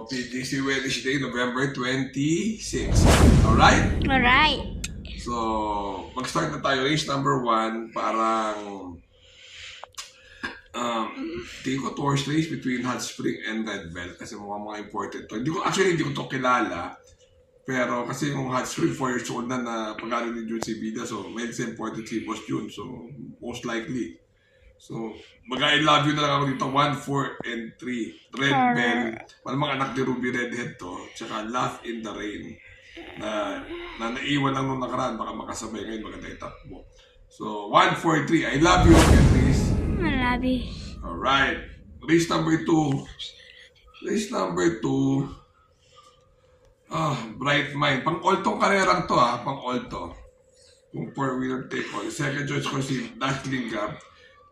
PGC Wednesday, November 26. Alright? Alright. So, mag-start na tayo. Race number 1, parang tingin ko horse race between Hot Spring and Red Belt kasi mga important to. Hindi ko to kilala. Pero kasi yung Hot Spring 4 years old na pag-aaral ni Jun si Vida, so may important si Boss Jun, so most likely. So, I love you na lang ako dito, 1, 4, and 3. Red Bell, malamang anak ni Ruby Redhead to, tsaka Laugh in the Rain, na naiwan lang nung nakaraan, baka makasabay ngayon, maganda itakbo. So, 1, 4, 3, I love you, and race. I love you. Alright, race number 2. Race number 2, Bright Mind. Pang-all-tong karerang to pang-all-to. Kung 4-wheeler take all. Second choice ko si Dazzling Gap.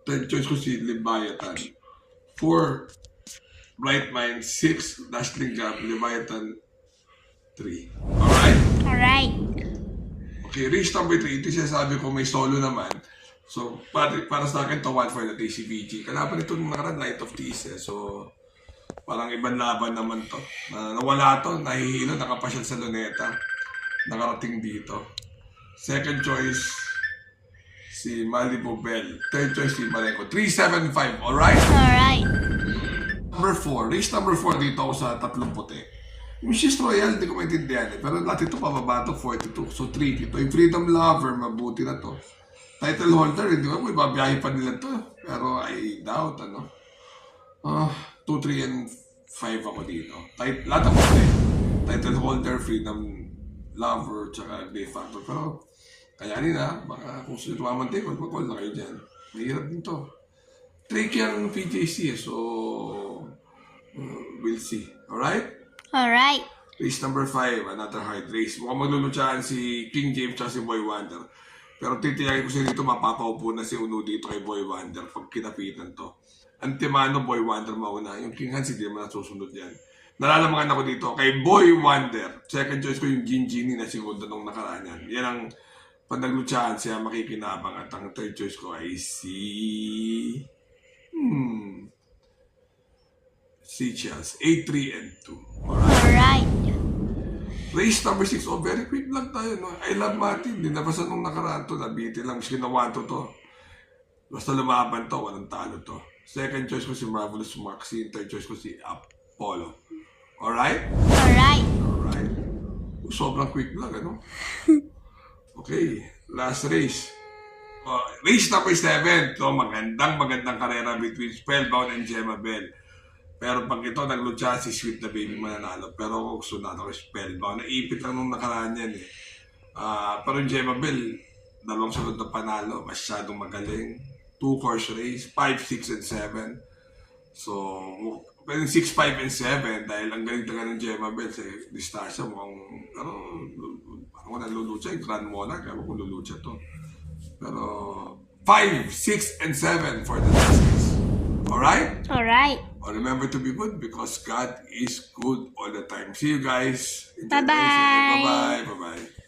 Third choice ko si Leviathan. 4, Bright Mind. 6, Dazzling Gap. Leviathan, 3. Alright? Alright. Okay, race number 3. Ito sinasabi ko may solo naman. So, para sa akin to 1 for the TCBG. Kalaban ito nung nakaraan, Light of Tease. So, parang ibang laban naman to. Nawala to, nahihilo, nakapasyal sa Luneta. Nakarating dito. Second choice, si Malibu Bell. Third choice, si Marenco. 375, alright? Alright. Number 4, race number 4 dito ako sa tatlong puti. Yung She's Royal, hindi ko maintindihan pero lahat ito pababa to 42. So 3 ito. Yung Freedom Lover, mabuti na to. Title holder, hindi ko ibabiyahe pa nila to. Pero I doubt, 2, 3, and 5 ako dito. Lahat ako title holder, Freedom Lover, tsaka Day Factor. Pero, kaya nila, baka kung sino tumamantik, mag-call na kayo dyan. Mahirap din to. Tricky ang PJC, so we'll see. Alright? Alright. Race number 5, another hard race. Mukhang maglulutsaan si King James at si Boy Wonder. Pero titiyagin ko siya dito, mapapaupo na si Uno dito kay Boy Wonder pag kinapitan to. Antimano, Boy Wonder mauna. Yung King Hans, hindi naman nasusunod yan. Nalalamangan ako dito kay Boy Wonder. Second choice ko yung Gin Genie na segundo nung nakaraan yan. Yan ang pag naglutsahan siya, makikinabang. At ang third choice ko ay si Chels. 8, 3, and 2. Alright. Race number 6. Oh, very quick lang tayo, no? I love Martin. Dinabasa nung nakaraan to. Nabiti lang. Mas ginawa to. Basta lumaban to. Walang talo to. Second choice ko si Marvelous Maxine. Third choice ko si Apollo. Alright? Alright. Alright. Sobrang quick lang, ano? Okay. Last race. Race number 7. So, magandang karera between Spellbound and Gemma Bell. Pero pag ito, naglutsa si Sweet na Baby mananalo. Pero kung gusto na ako Spellbound, naipit lang nung nakaraan yan pero yung Gemma Bell, dalawang sunod na panalo, masyadong magaling. 2 course race, 5, 6, and 7. So, pwede 6, 5, and 7 dahil ang galing talaga ng Gemma Bell sa distansya. Mukhang, parang nalulutsa yung Grand Monarch, kaya kung lulutsa to. Pero, 5, 6, and 7 for the Justice. Alright? Alright. Remember to be good because God is good all the time. See you guys. Bye-bye. Bye-bye. Bye-bye.